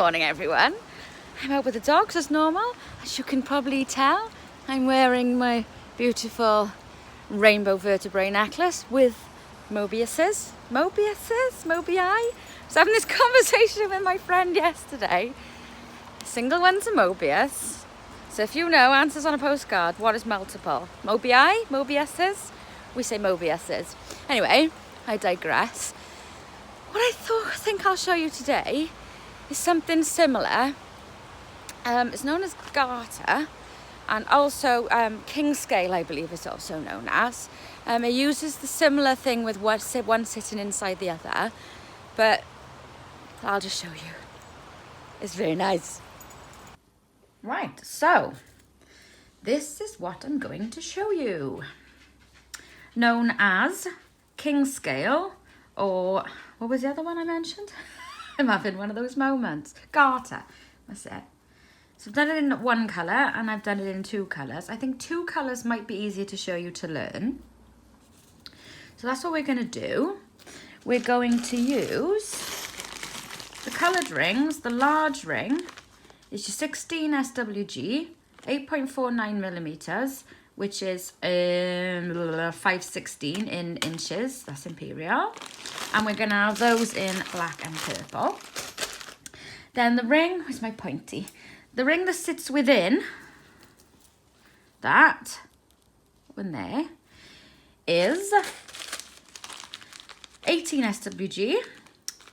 morning, everyone. I'm out with the dogs as normal. As you can probably tell, I'm wearing my beautiful rainbow vertebrae necklace with Mobiuses. Mobii? I was having this conversation with my friend yesterday. A single one's a Mobius. So if you know, answers on a postcard. What is multiple? Mobii? Mobiuses? We say Mobiuses. Anyway, I digress. What I think I'll show you today is something similar. It's known as garter, and also king scale, I believe, is also known as. It uses the similar thing with one sitting inside the other, but I'll just show you. It's very nice. Right, so this is what I'm going to show you. Known as king scale, or what was the other one I mentioned? I'm having one of those moments. Garter, that's it. So I've done it in one colour and I've done it in two colours. I think two colours might be easier to show you to learn. So that's what we're going to do. We're going to use the coloured rings. The large ring is your 16 SWG, 8.49 millimetres, which is 5/16 in inches. That's imperial. And we're going to have those in black and purple. Then the ring, where's my pointy? The ring that sits within that one there is 18 SWG,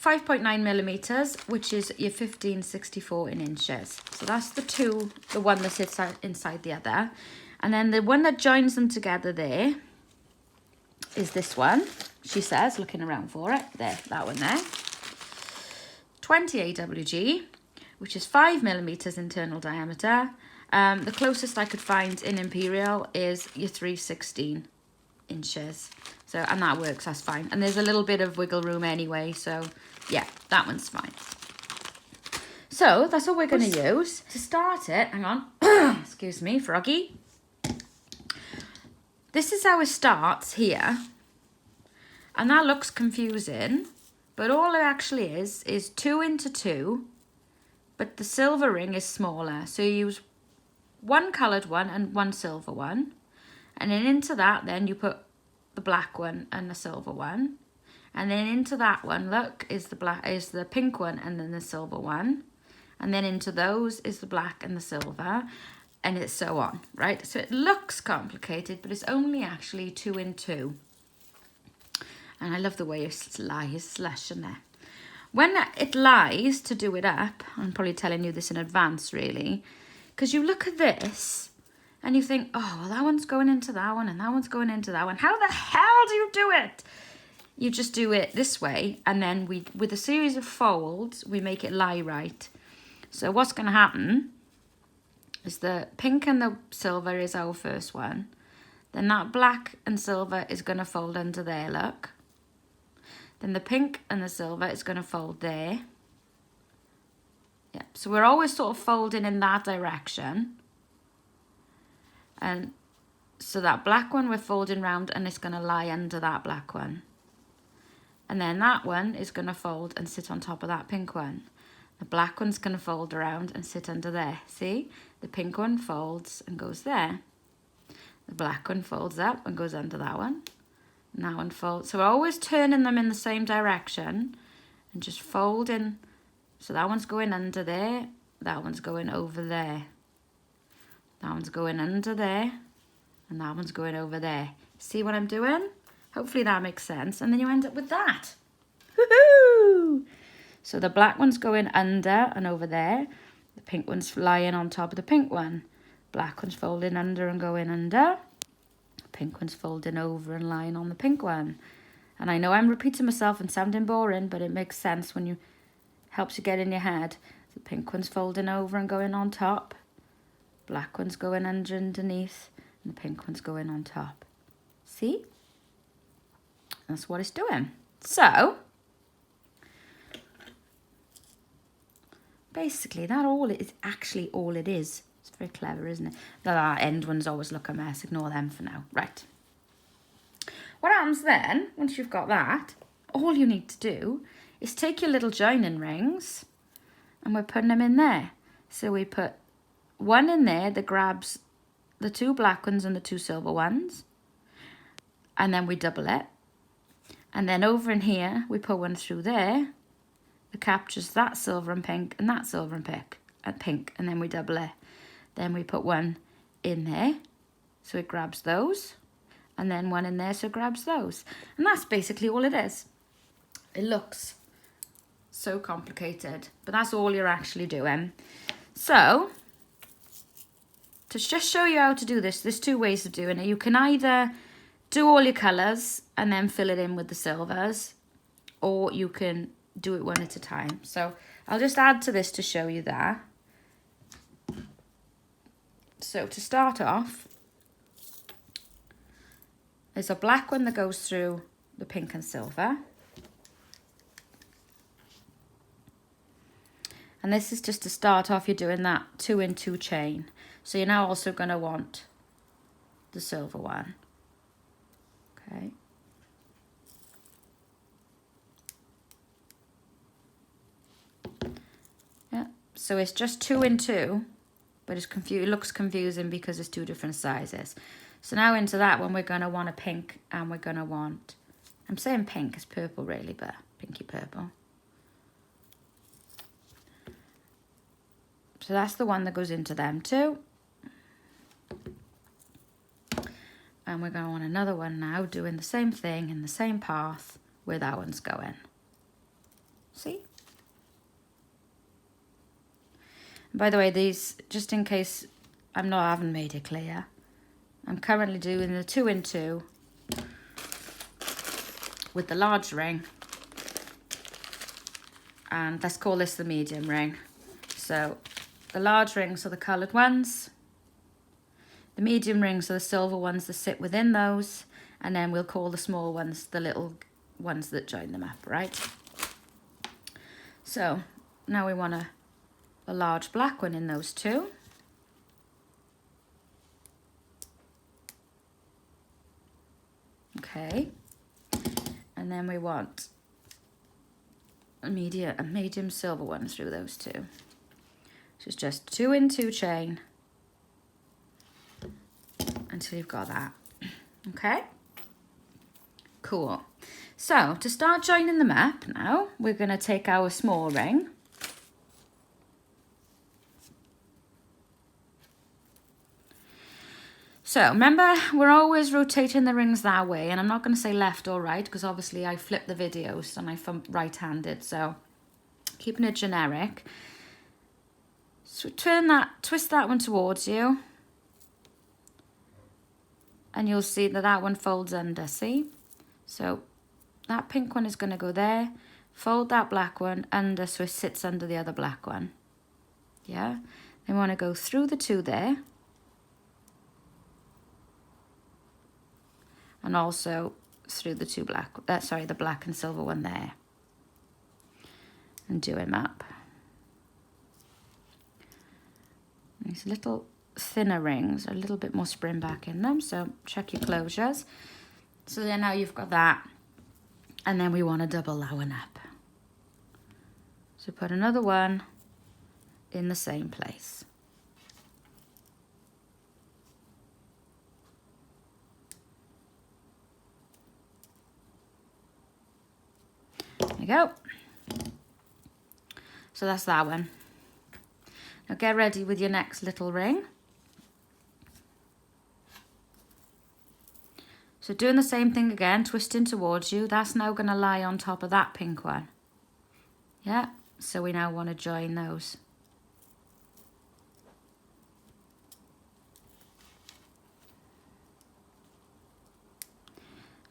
5.9 millimetres, which is your 15/64 in inches. So that's the one that sits inside the other. And then the one that joins them together there is this one. She says, looking around for it. There, that one there. 20 AWG, which is 5 millimetres internal diameter. The closest I could find in imperial is your 3/16 inches. So, and that works, that's fine. And there's a little bit of wiggle room anyway, so yeah, that one's fine. So that's what we're going to use. To start it, hang on, excuse me, froggy. This is how it starts here. And that looks confusing, but all it actually is 2 into 2, but the silver ring is smaller. So you use one coloured one and one silver one. And then into that, then you put the black one and the silver one. And then into that one, look, is the pink one and then the silver one. And then into those is the black and the silver. And it's so on, right? So it looks complicated, but it's only actually 2 in 2. And I love the way it lies, slash in there. When it lies to do it up, I'm probably telling you this in advance, really, because you look at this and you think, oh, well, that one's going into that one and that one's going into that one. How the hell do you do it? You just do it this way, and then with a series of folds, we make it lie right. So what's going to happen is the pink and the silver is our first one. Then that black and silver is going to fold under there, look. Then the pink and the silver is going to fold there. Yeah, so we're always sort of folding in that direction. And so that black one we're folding round and it's going to lie under that black one. And then that one is going to fold and sit on top of that pink one. The black one's going to fold around and sit under there. See? The pink one folds and goes there. The black one folds up and goes under that one. And that one folds. So we're always turning them in the same direction and just folding. So that one's going under there. That one's going over there. That one's going under there. And that one's going over there. See what I'm doing? Hopefully that makes sense. And then you end up with that. Woohoo! So the black one's going under and over there. The pink one's lying on top of the pink one. Black one's folding under and going under. Pink one's folding over and lying on the pink one. And I know I'm repeating myself and sounding boring, but it makes sense when you helps you get in your head. The pink one's folding over and going on top. Black one's going underneath, and the pink one's going on top. See? That's what it's doing. So basically that actually all it is. It's very clever, isn't it? That end ones always look a mess. Ignore them for now. Right. What happens then, once you've got that, all you need to do is take your little joining rings and we're putting them in there. So we put one in there that grabs the two black ones and the two silver ones, and then we double it. And then over in here, we put one through there that captures that silver and pink and that silver and pink, and then we double it. Then we put one in there, so it grabs those, and then one in there, so it grabs those. And that's basically all it is. It looks so complicated, but that's all you're actually doing. So, to just show you how to do this, there's two ways of doing it. You can either do all your colours and then fill it in with the silvers, or you can do it one at a time. So I'll just add to this to show you that. So to start off, there's a black one that goes through the pink and silver. And this is just to start off, you're doing that 2 in 2 chain. So you're now also going to want the silver one. Okay. Yeah, so it's just 2 in 2, but it looks confusing because it's 2 different sizes. So now into that one, we're going to want a pink, and we're going to want, I'm saying pink, it's purple really, but pinky purple. So that's the one that goes into them too. And we're going to want another one now, doing the same thing in the same path where that one's going. See? And by the way, these, just in case I haven't made it clear, I'm currently doing the 2 in 2 with the large ring. And let's call this the medium ring. So the large rings are the coloured ones. The medium rings are the silver ones that sit within those. And then we'll call the small ones the little ones that join them up, right? So now we want a large black one in those two. Okay. And then we want a medium silver one through those two. So it's just 2 in 2 chain until you've got that. Okay, cool. So to start joining them up now, we're going to take our small ring. So remember, we're always rotating the rings that way, and I'm not going to say left or right because obviously I flip the videos and I'm right-handed, so keeping it generic. So twist that one towards you, and you'll see that that one folds under, see? So that pink one is going to go there, fold that black one under so it sits under the other black one. Yeah? Then we want to go through the two there, and also through the two the black and silver one there, and do him up. These little thinner rings are a little bit more spring back in them, so check your closures. So then now you've got that, and then we want to double that one up. So put another one in the same place. There you go. So that's that one. Now get ready with your next little ring. So doing the same thing again, twisting towards you. That's now going to lie on top of that pink one. Yeah, so we now want to join those.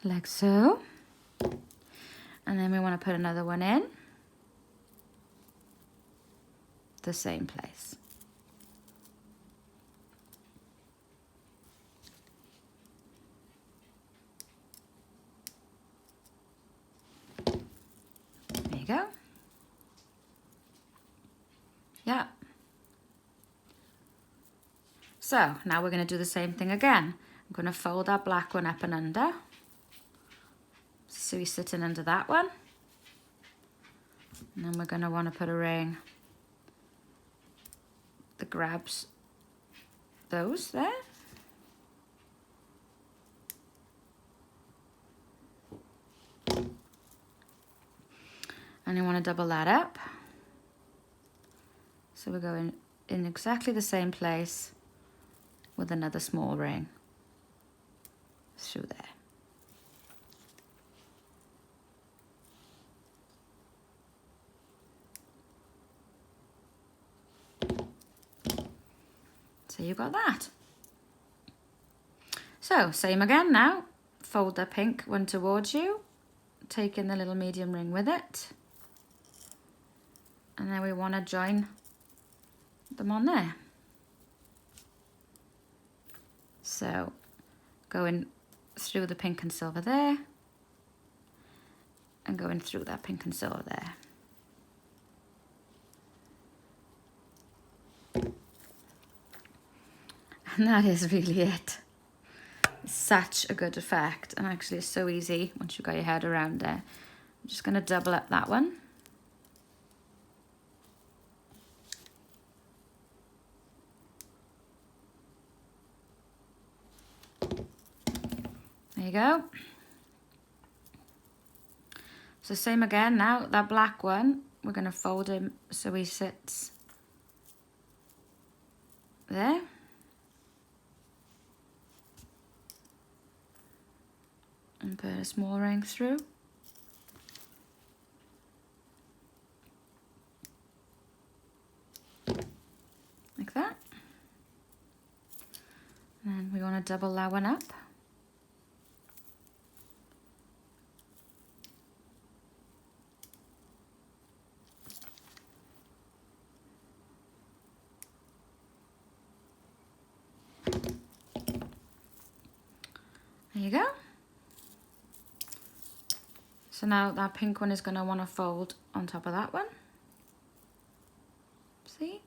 Like so. And then we want to put another one in the same place. There you go. Yeah. So now we're going to do the same thing again. I'm going to fold that black one up and under. So he's sitting under that one. And then we're going to want to put a ring that grabs those there. And you want to double that up. So we're going in exactly the same place with another small ring through there. So you got that. So same again now, fold the pink one towards you, take in the little medium ring with it, and then we want to join them on there. So going through the pink and silver there, and going through that pink and silver there. And that is really it. Such a good effect, and actually it's so easy once you've got your head around it. I'm just going to double up that one. There you go. So same again now, that black one, we're going to fold him so he sits there. And put a small ring through. Like that. And we want to double that one up. There you go. So now that pink one is going to want to fold on top of that one. See?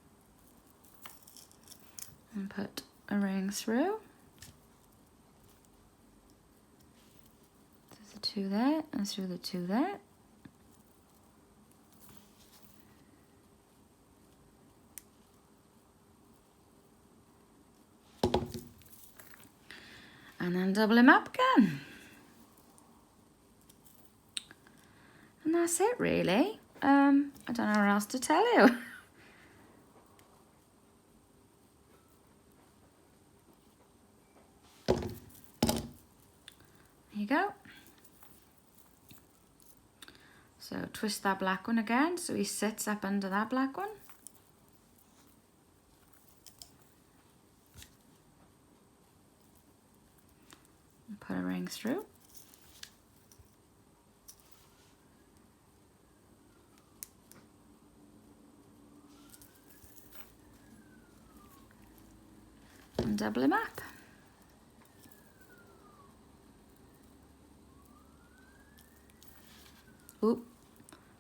And put a ring through. There's the two there, and through the two there. And then double him up again. And that's it really. I don't know what else to tell you. There you go. So twist that black one again so he sits up under that black one. And put a ring through. And double him up. Oop,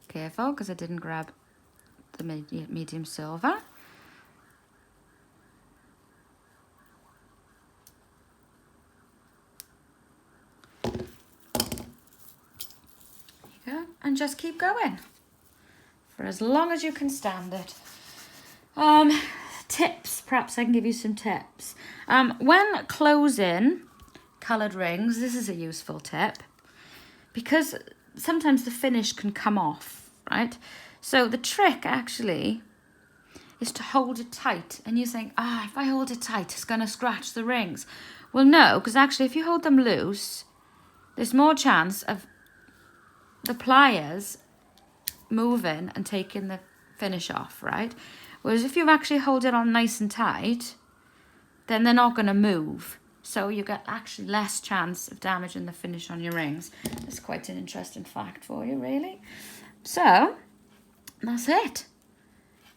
careful because I didn't grab the medium silver. There you go, and just keep going for as long as you can stand it. Tips, perhaps I can give you some tips. When closing coloured rings, this is a useful tip because sometimes the finish can come off, right? So the trick actually is to hold it tight, and you think, if I hold it tight, it's going to scratch the rings. Well, no, because actually if you hold them loose, there's more chance of the pliers moving and taking the finish off, right? Whereas if you actually hold it on nice and tight, then they're not going to move. So you get actually less chance of damaging the finish on your rings. That's quite an interesting fact for you, really. So, that's it.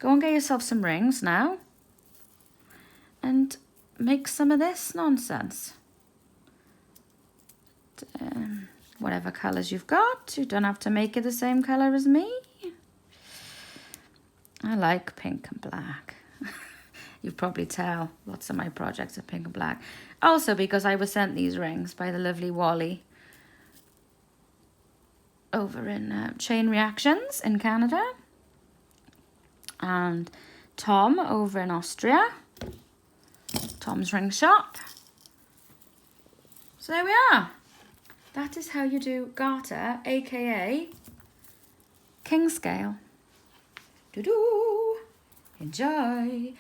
Go and get yourself some rings now. And make some of this nonsense. Whatever colours you've got. You don't have to make it the same colour as me. I like pink and black. You probably tell lots of my projects are pink and black. Also because I was sent these rings by the lovely Wally over in Chain Reactions in Canada. And Tom over in Austria. Tom's ring shop. So there we are. That is how you do garter, aka king scale. Doo-doo. Enjoy.